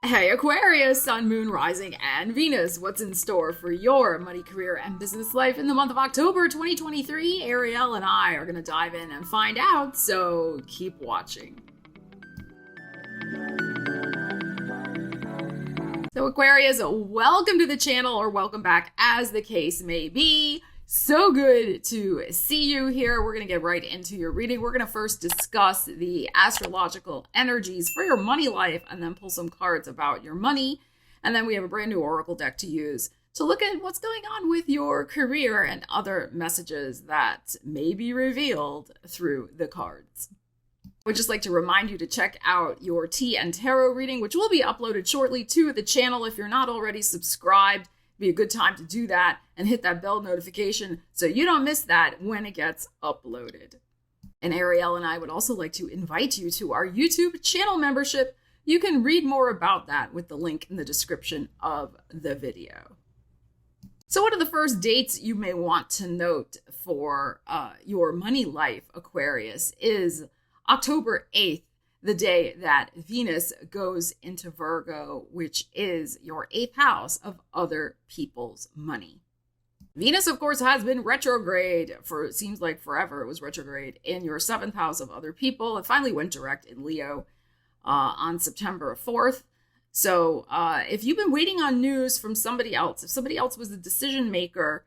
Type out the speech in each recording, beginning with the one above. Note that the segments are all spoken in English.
Hey Aquarius, Sun, Moon, Rising, and Venus. What's in store for your money, career, and business life in the month of October 2023? Ariel and I are going to dive in and find out, so keep watching. So Aquarius, welcome to the channel, or welcome back as the case may be. So good to see you here. We're going to get right into your reading. We're going to first discuss the astrological energies for your money life and then pull some cards about your money. And then we have a brand new oracle deck to use to look at what's going on with your career and other messages that may be revealed through the cards. I would just like to remind you to check out your tea and tarot reading, which will be uploaded shortly to the channel. If you're not already subscribed, be a good time to do that and hit that bell notification so you don't miss that when it gets uploaded. And Ariel and I would also like to invite you to our YouTube channel membership. You can read more about that with the link in the description of the video. So what are the first dates you may want to note for your money life, Aquarius, is October 8th. The day that Venus goes into Virgo, which is your 8th house of other people's money. Venus, of course, has been retrograde for, it seems like forever. It was retrograde in your 7th house of other people. It finally went direct in Leo on September 4th. So if you've been waiting on news from somebody else, if somebody else was the decision maker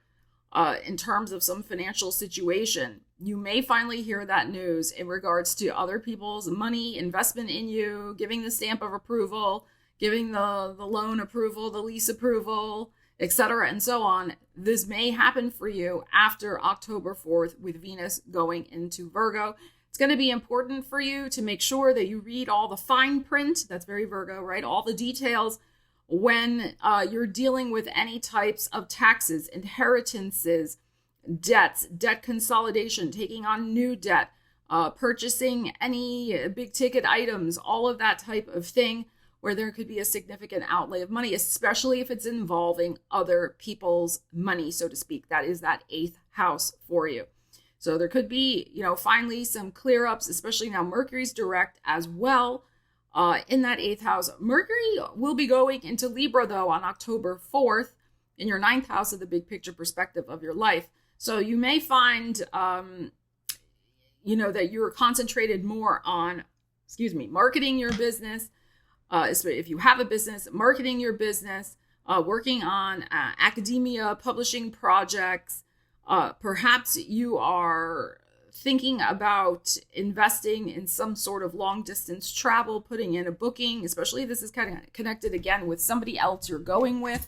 in terms of some financial situation, you may finally hear that news in regards to other people's money, investment in you, giving the stamp of approval, giving the loan approval, the lease approval, etc., and so on. This may happen for you after October 4th with Venus going into Virgo. It's going to be important for you to make sure that you read all the fine print. That's very Virgo, right? All the details when you're dealing with any types of taxes, inheritances, debts, debt consolidation, taking on new debt, purchasing any big ticket items, all of that type of thing where there could be a significant outlay of money, especially if it's involving other people's money, so to speak. That is that 8th house for you. So there could be, finally some clear ups, especially now Mercury's direct as well in that 8th house. Mercury will be going into Libra, though, on October 4th in your 9th house of the big picture perspective of your life. So you may find, that you're concentrated more on, marketing your business. If you have a business, marketing your business, working on academia, publishing projects. Perhaps you are thinking about investing in some sort of long distance travel, putting in a booking, especially if this is kind of connected again with somebody else you're going with.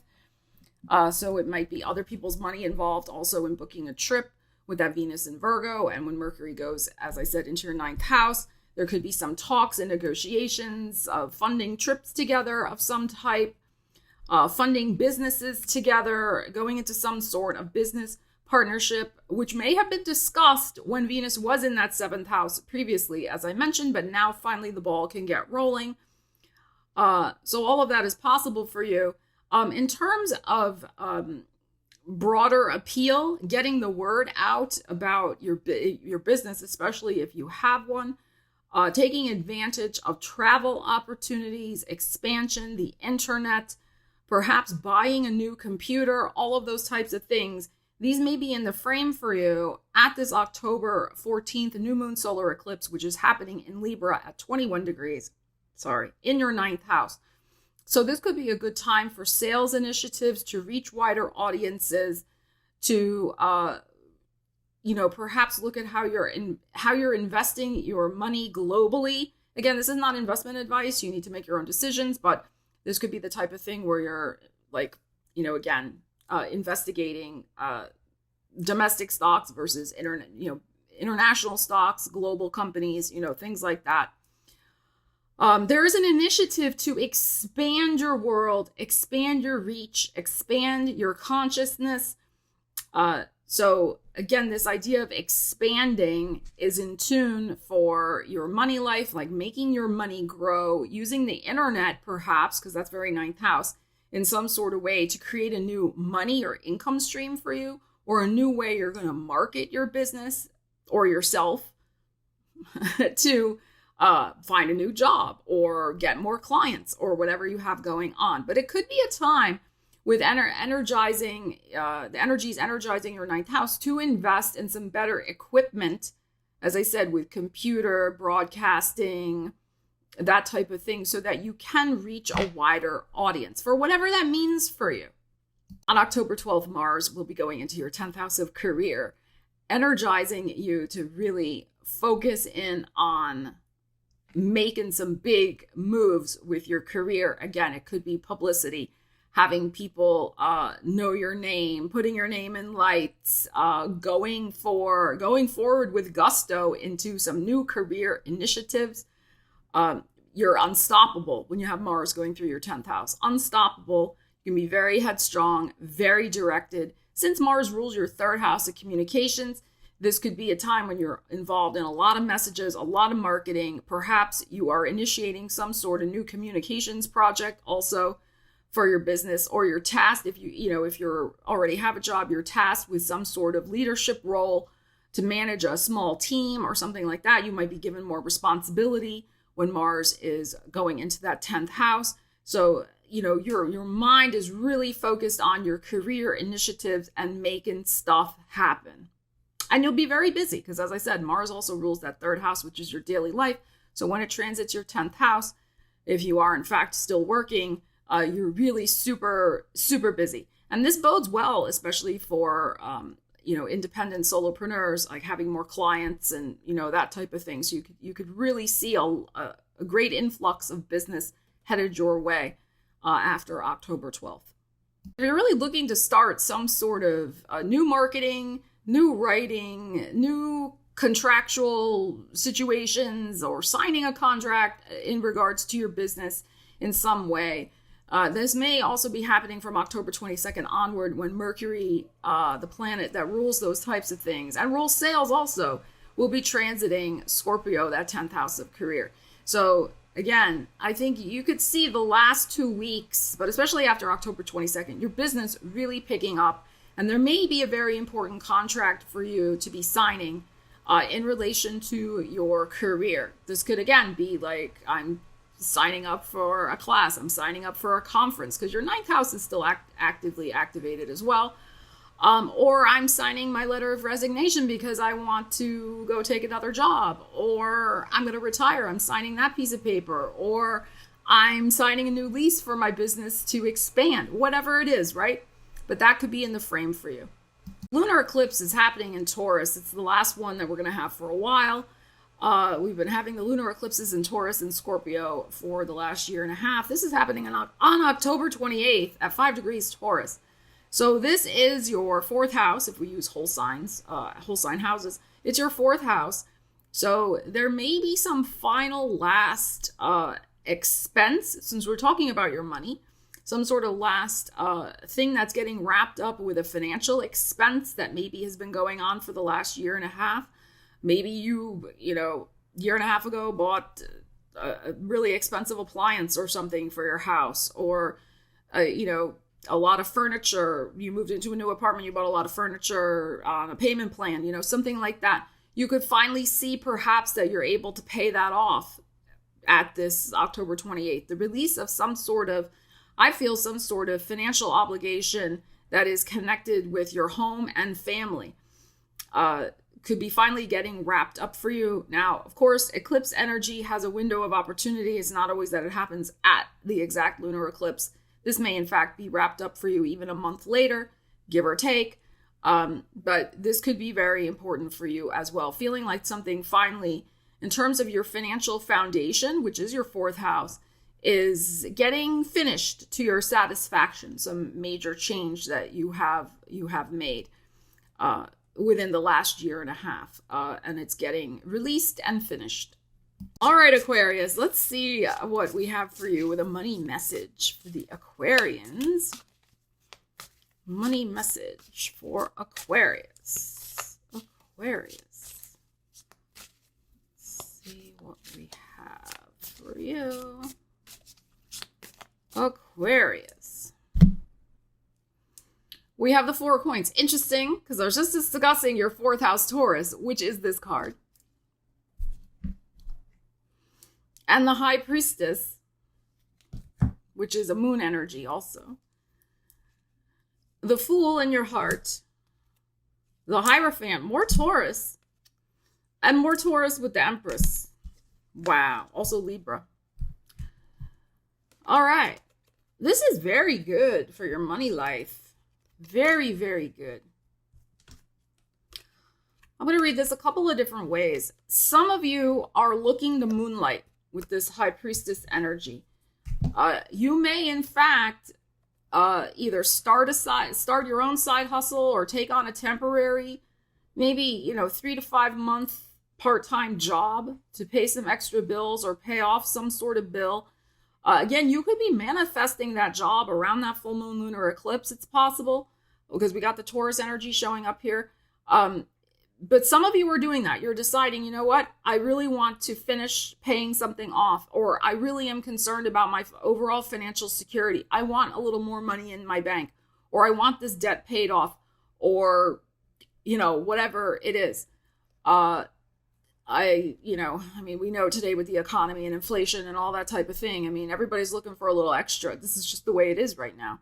So it might be other people's money involved also in booking a trip with that Venus in Virgo. And when Mercury goes, as I said, into your 9th house, there could be some talks and negotiations of funding trips together of some type, funding businesses together, going into some sort of business partnership, which may have been discussed when Venus was in that 7th house previously, as I mentioned, but now finally the ball can get rolling. So all of that is possible for you. In terms of broader appeal, getting the word out about your business, especially if you have one, taking advantage of travel opportunities, expansion, the internet, perhaps buying a new computer, all of those types of things. These may be in the frame for you at this October 14th new moon solar eclipse, which is happening in Libra at 21 degrees, in your 9th house. So this could be a good time for sales initiatives to reach wider audiences, to perhaps look at how you're investing your money globally. Again, this is not investment advice. You need to make your own decisions, but this could be the type of thing where you're investigating domestic stocks versus international stocks, global companies, things like that. There is an initiative to expand your world, expand your reach, expand your consciousness. So again, this idea of expanding is in tune for your money life, like making your money grow, using the internet perhaps, because that's very 9th house, in some sort of way to create a new money or income stream for you, or a new way you're going to market your business or yourself to find a new job or get more clients or whatever you have going on. But it could be a time with energizing, the energies energizing your ninth house to invest in some better equipment, as I said, with computer, broadcasting, that type of thing, so that you can reach a wider audience for whatever that means for you. On October 12th, Mars will be going into your 10th house of career, energizing you to really focus in on making some big moves with your career. Again, it could be publicity, having people know your name, putting your name in lights, going forward with gusto into some new career initiatives. You're unstoppable when you have Mars going through your 10th house. Unstoppable. You can be very headstrong, very directed. Since Mars rules your 3rd house of communications, this could be a time when you're involved in a lot of messages, a lot of marketing. Perhaps you are initiating some sort of new communications project also for your business, or you're tasked, if you're already have a job, you're tasked with some sort of leadership role to manage a small team or something like that. You might be given more responsibility when Mars is going into that 10th house. So, your mind is really focused on your career initiatives and making stuff happen. And you'll be very busy because, as I said, Mars also rules that 3rd house, which is your daily life. So when it transits your 10th house, if you are in fact still working, you're really super, super busy. And this bodes well, especially for, independent solopreneurs, like having more clients and, that type of thing. So you could really see a great influx of business headed your way after October 12th. If you're really looking to start some sort of new marketing, new writing, new contractual situations, or signing a contract in regards to your business in some way, this may also be happening from October 22nd onward, when Mercury, the planet that rules those types of things and rules sales also, will be transiting Scorpio, that 10th house of career. So again, I think you could see the last 2 weeks, but especially after October 22nd, your business really picking up. And there may be a very important contract for you to be signing in relation to your career. This could, again, be like, I'm signing up for a class, I'm signing up for a conference, because your 9th house is still actively activated as well. Or I'm signing my letter of resignation because I want to go take another job, or I'm going to retire, I'm signing that piece of paper, or I'm signing a new lease for my business to expand, whatever it is, right? But that could be in the frame for you. Lunar eclipse is happening in Taurus. It's the last one that we're going to have for a while. We've been having the lunar eclipses in Taurus and Scorpio for the last year and a half. This is happening on October 28th at 5 degrees Taurus. So this is your 4th house. If we use whole sign houses, it's your 4th house. So there may be some final last expense, since we're talking about your money, some sort of last thing that's getting wrapped up with a financial expense that maybe has been going on for the last year and a half. Maybe you year and a half ago bought a really expensive appliance or something for your house, or, a lot of furniture. You moved into a new apartment, you bought a lot of furniture on a payment plan, something like that. You could finally see perhaps that you're able to pay that off at this October 28th. The release of some sort of financial obligation that is connected with your home and family could be finally getting wrapped up for you. Now, of course, eclipse energy has a window of opportunity. It's not always that it happens at the exact lunar eclipse. This may, in fact, be wrapped up for you even a month later, give or take. But this could be very important for you as well. Feeling like something finally, in terms of your financial foundation, which is your 4th house, is getting finished to your satisfaction. Some major change that you have made within the last year and a half, and it's getting released and finished. All right, Aquarius, let's see what we have for you with a money message for the Aquarians. Money message for Aquarius. Let's see what we have for you. Aquarius. We have the 4 of coins. Interesting, because I was just discussing your 4th house Taurus, which is this card. and the High Priestess, which is a moon energy also. The Fool in your heart. The Hierophant, more Taurus. And more Taurus with the Empress. Wow. Also Libra. All right. This is very good for your money life. Very, very good. I'm going to read this a couple of different ways. Some of you are looking to moonlight with this High Priestess energy. You may, in fact, either start your own side hustle or take on a temporary, maybe, 3 to 5 month part-time job to pay some extra bills or pay off some sort of bill. Again, you could be manifesting that job around that full moon lunar eclipse. It's possible because we got the Taurus energy showing up here. But some of you are doing that. You're deciding, you know what? I really want to finish paying something off, or I really am concerned about my overall financial security. I want a little more money in my bank, or I want this debt paid off, or, whatever it is. We know today with the economy and inflation and all that type of thing, everybody's looking for a little extra. This is just the way it is right now.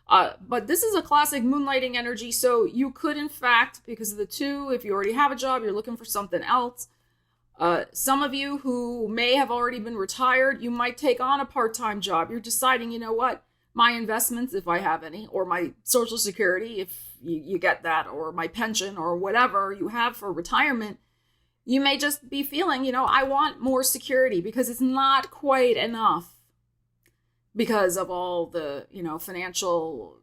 But this is a classic moonlighting energy. So you could, in fact, because of the two, if you already have a job, you're looking for something else. Some of you who may have already been retired, you might take on a part-time job. You're deciding, you know what, my investments, if I have any, or my Social Security, if you get that, or my pension, or whatever you have for retirement, you may just be feeling, I want more security because it's not quite enough because of all the, financial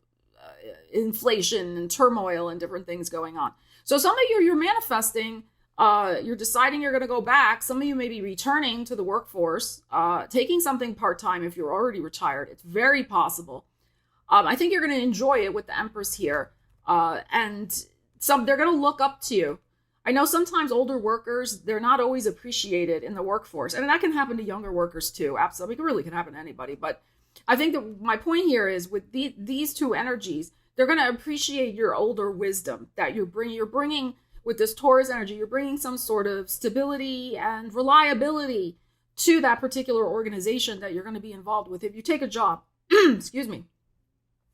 inflation and turmoil and different things going on. So some of you, you're manifesting, you're deciding you're going to go back. Some of you may be returning to the workforce, taking something part-time if you're already retired. It's very possible. I think you're going to enjoy it with the Empress here. And they're going to look up to you. I know sometimes older workers, they're not always appreciated in the workforce. And that can happen to younger workers too. Absolutely. It really can happen to anybody. But I think that my point here is with these two energies, they're going to appreciate your older wisdom that you're bringing with this Taurus energy. You're bringing some sort of stability and reliability to that particular organization that you're going to be involved with. If you take a job, excuse me,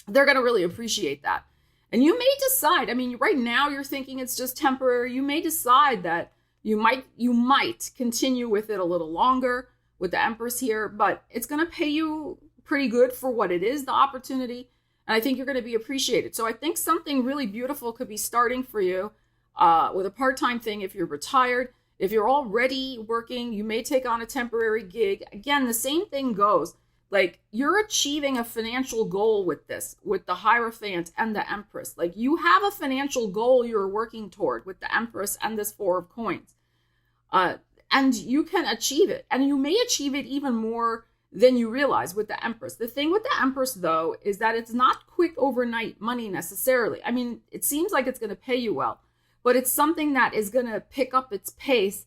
they're going to really appreciate that. And you may decide, right now you're thinking it's just temporary. You may decide that you might continue with it a little longer with the Empress here, but it's going to pay you pretty good for what it is, the opportunity. And I think you're going to be appreciated. So I think something really beautiful could be starting for you with a part-time thing if you're retired. If you're already working, you may take on a temporary gig. Again, the same thing goes. Like, you're achieving a financial goal with this, with the Hierophant and the Empress. Like, you have a financial goal you're working toward with the Empress and this Four of Coins. And you can achieve it. And you may achieve it even more than you realize with the Empress. The thing with the Empress, though, is that it's not quick overnight money necessarily. It seems like it's going to pay you well, but it's something that is going to pick up its pace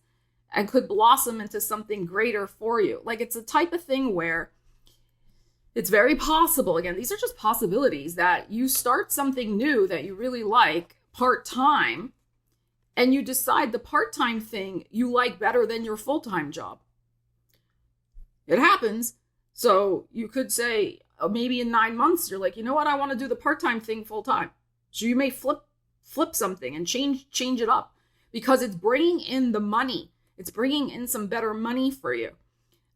and could blossom into something greater for you. Like, it's a type of thing where it's very possible, again, these are just possibilities, that you start something new that you really like part-time, and you decide the part-time thing you like better than your full-time job. It happens. So you could say, maybe in 9 months, you're like, you know what, I want to do the part-time thing full-time. So you may flip something and change it up because it's bringing in the money. It's bringing in some better money for you.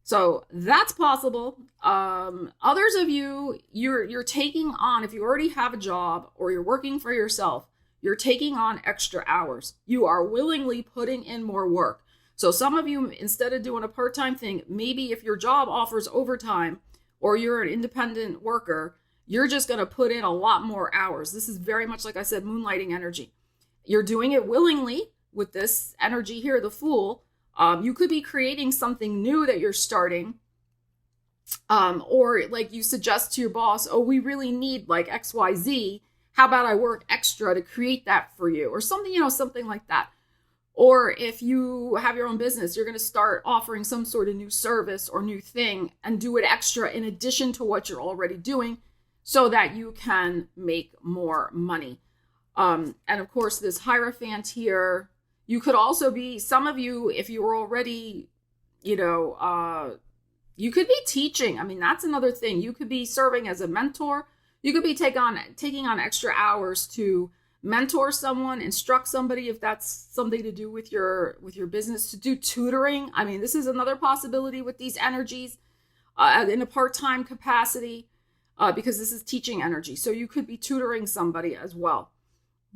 So that's possible. Others of you, you're taking on, if you already have a job or you're working for yourself, you're taking on extra hours. You are willingly putting in more work. So some of you, instead of doing a part-time thing, maybe if your job offers overtime or you're an independent worker, you're just going to put in a lot more hours. This is very much, like I said, moonlighting energy. You're doing it willingly with this energy here, the Fool. You could be creating something new that you're starting. Or like you suggest to your boss, oh, we really need like XYZ. How about I work extra to create that for you? Or something, something like that. Or if you have your own business, you're going to start offering some sort of new service or new thing and do it extra in addition to what you're already doing so that you can make more money. And of course, this Hierophant here, you could also be, some of you, if you were already, You could be teaching. I mean, that's another thing. You could be serving as a mentor. You could be taking on extra hours to mentor someone, instruct somebody if that's something to do with your business, to do tutoring. I mean, this is another possibility with these energies in a part-time capacity because this is teaching energy. So you could be tutoring somebody as well,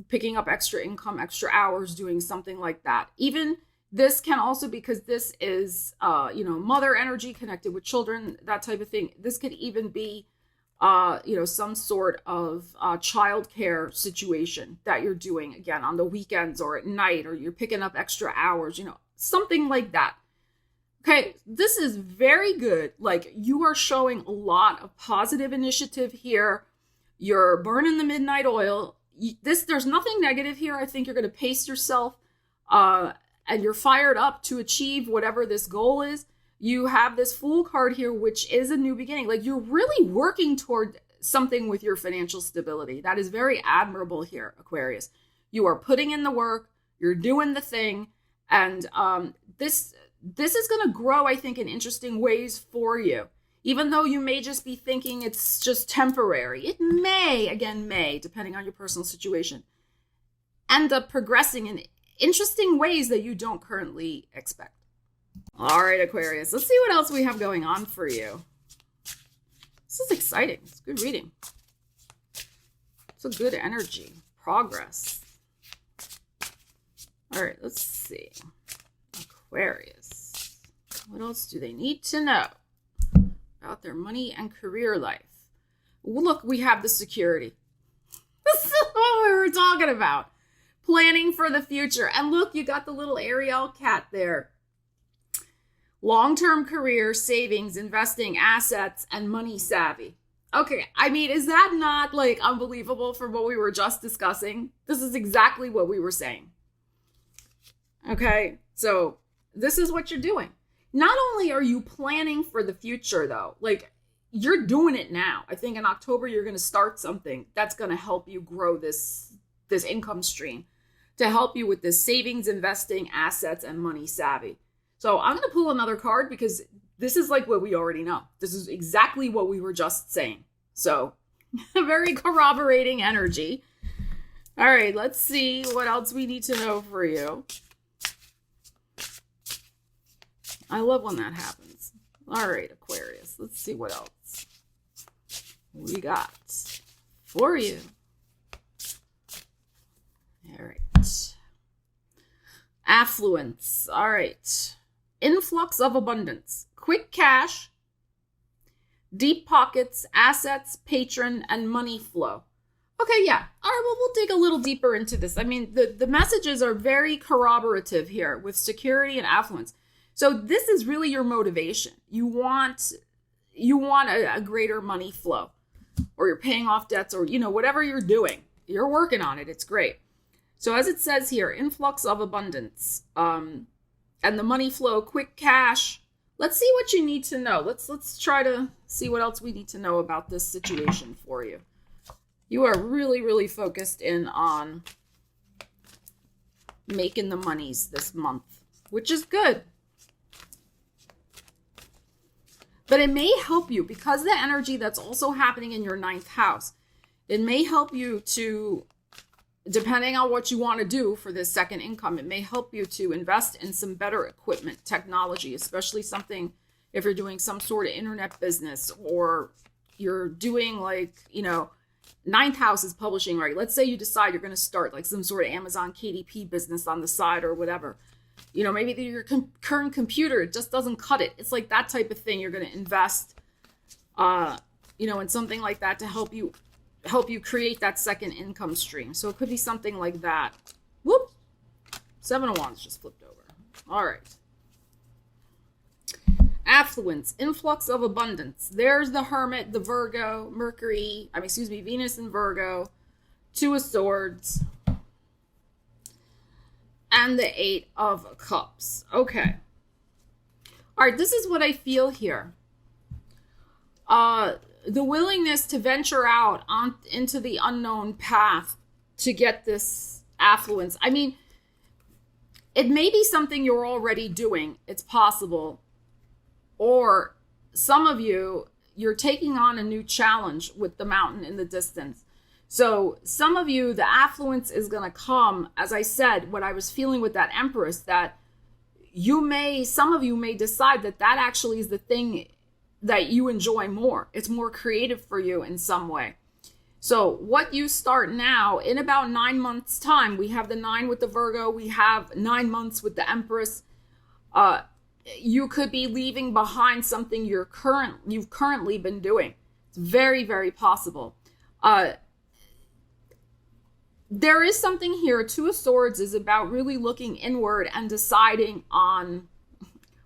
picking up extra income, extra hours, doing something like that. Even this can also, because this is, mother energy connected with children, that type of thing. This could even be, some sort of childcare situation that you're doing, again, on the weekends or at night, or you're picking up extra hours, something like that. Okay, this is very good. Like, you are showing a lot of positive initiative here. You're burning the midnight oil. There's nothing negative here. I think you're going to pace yourself. And you're fired up to achieve whatever this goal is. You have this Fool card here, which is a new beginning. Like, you're really working toward something with your financial stability. That is very admirable here, Aquarius. You are putting in the work, you're doing the thing, and this is going to grow, I think, in interesting ways for you. Even though you may just be thinking it's just temporary, it may, depending on your personal situation, end up progressing in interesting ways that you don't currently expect. All right, Aquarius, let's see what else we have going on for you. This is exciting. It's good reading. It's a good energy. Progress. All right, let's see. Aquarius. What else do they need to know about their money and career life? Look, we have the security. This is what we were talking about. Planning for the future. And look, you got the little Ariel cat there. Long-term career, savings, investing, assets, and money savvy. Okay, I mean, is that not like unbelievable from what we were just discussing? This is exactly what we were saying. Okay, so this is what you're doing. Not only are you planning for the future, though, like, you're doing it now. I think in October, you're going to start something that's going to help you grow this income stream, to help you with this savings, investing, assets, and money savvy. So I'm going to pull another card because this is like what we already know. This is exactly what we were just saying. So very corroborating energy. All right, let's see what else we need to know for you. I love when that happens. All right, Aquarius, let's see what else we got for you. All right. Affluence. All right. Influx of abundance. Quick cash. Deep pockets, assets, patron, and money flow. Okay, yeah. All right, well, we'll dig a little deeper into this. I mean, the messages are very corroborative here with security and affluence. So this is really your motivation. You want a greater money flow, or you're paying off debts, or, whatever you're doing. You're working on it. It's great. So as it says here, influx of abundance, and the money flow, quick cash. Let's see what you need to know. Let's try to see what else we need to know about this situation for you. You are really, really focused in on making the monies this month, which is good. But it may help you, because the energy that's also happening in your 9th house, it may help you to, depending on what you want to do for this second income, it may help you to invest in some better equipment, technology, especially something if you're doing some sort of internet business, or you're doing 9th house is publishing, right? Let's say you decide you're going to start like some sort of Amazon KDP business on the side or whatever. Maybe your current computer just doesn't cut it. It's like that type of thing. You're going to invest, in something like that to help you create that second income stream. So it could be something like that. Whoop! 7 of Wands just flipped over. All right. Affluence, influx of abundance. There's the Hermit, the Virgo, Venus and Virgo, 2 of Swords, and the 8 of Cups. Okay. All right, this is what I feel here. The willingness to venture out into the unknown path to get this affluence. I mean, it may be something you're already doing. It's possible. Or some of you, you're taking on a new challenge with the mountain in the distance. So some of you, the affluence is going to come, as I said, what I was feeling with that Empress, that some of you may decide that actually is the thing that you enjoy more. It's more creative for you in some way. So what you start now, in about 9 months time, we have the 9 with the Virgo, we have 9 months with the Empress. You could be leaving behind something you've currently been doing. It's very, very possible. There is something here. Two of Swords is about really looking inward and deciding on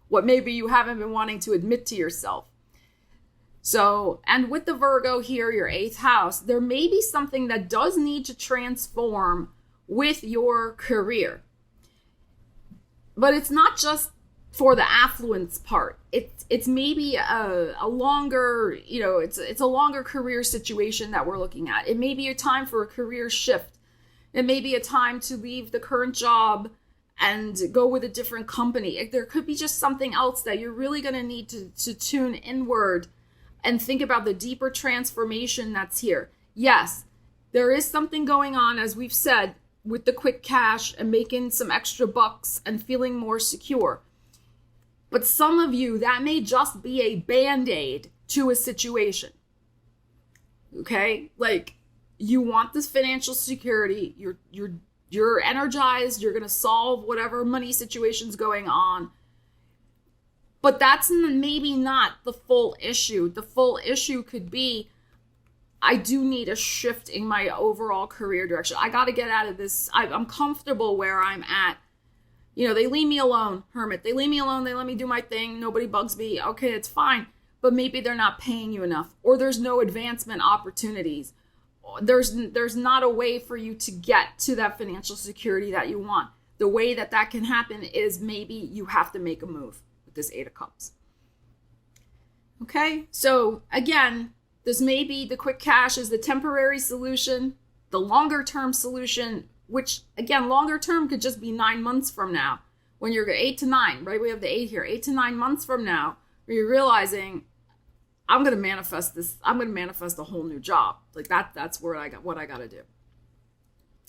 what maybe you haven't been wanting to admit to yourself. So, and with the Virgo here, your 8th house, there may be something that does need to transform with your career. But it's not just for the affluence part. It's maybe a longer, it's a longer career situation that we're looking at. It may be a time for a career shift. It may be a time to leave the current job and go with a different company. There could be just something else that you're really going to need to tune inward and think about the deeper transformation that's here. Yes, there is something going on, as we've said, with the quick cash and making some extra bucks and feeling more secure. But some of you, that may just be a band-aid to a situation. Okay? Like, you want this financial security, you're energized, you're going to solve whatever money situation's going on. But that's maybe not the full issue. The full issue could be, I do need a shift in my overall career direction. I got to get out of this. I'm comfortable where I'm at. They leave me alone, Hermit. They leave me alone. They let me do my thing. Nobody bugs me. Okay, it's fine. But maybe they're not paying you enough, or there's no advancement opportunities. There's not a way for you to get to that financial security that you want. The way that can happen is maybe you have to make a move with this 8 of Cups. Okay, so again, this may be the quick cash is the temporary solution, the longer term solution, which again, longer term could just be 9 months from now when you're 8 to 9, right? We have the 8 here, 8 to 9 months from now, where you're realizing, I'm going to manifest this. I'm going to manifest a whole new job. Like that's what I got to do.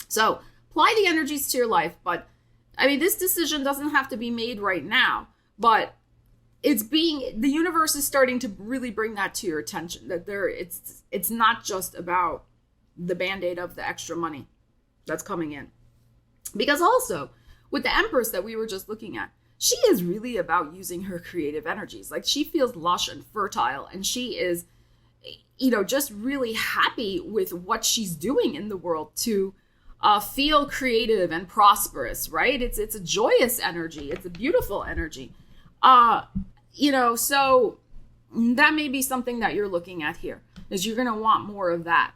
So apply the energies to your life. But I mean, this decision doesn't have to be made right now, but the universe is starting to really bring that to your attention, that it's not just about the band-aid of the extra money that's coming in. Because also with the Empress that we were just looking at, she is really about using her creative energies. Like, she feels lush and fertile, and she is, just really happy with what she's doing in the world to feel creative and prosperous, right? It's a joyous energy. It's a beautiful energy. So that may be something that you're looking at here, is you're going to want more of that.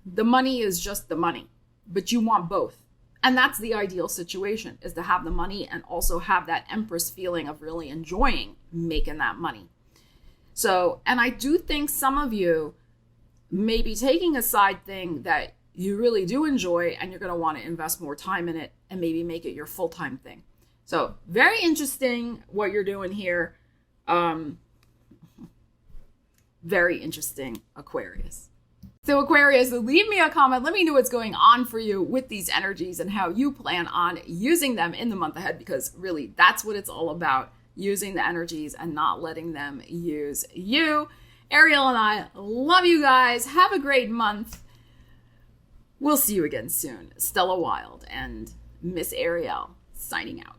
The money is just the money, but you want both. And that's the ideal situation, is to have the money and also have that Empress feeling of really enjoying making that money. So, and I do think some of you may be taking a side thing that you really do enjoy, and you're going to want to invest more time in it and maybe make it your full-time thing. So very interesting what you're doing here. Very interesting, Aquarius. So Aquarius, leave me a comment. Let me know what's going on for you with these energies and how you plan on using them in the month ahead, because really that's what it's all about, using the energies and not letting them use you. Ariel and I love you guys. Have a great month. We'll see you again soon. Stella Wilde and Miss Ariel signing out.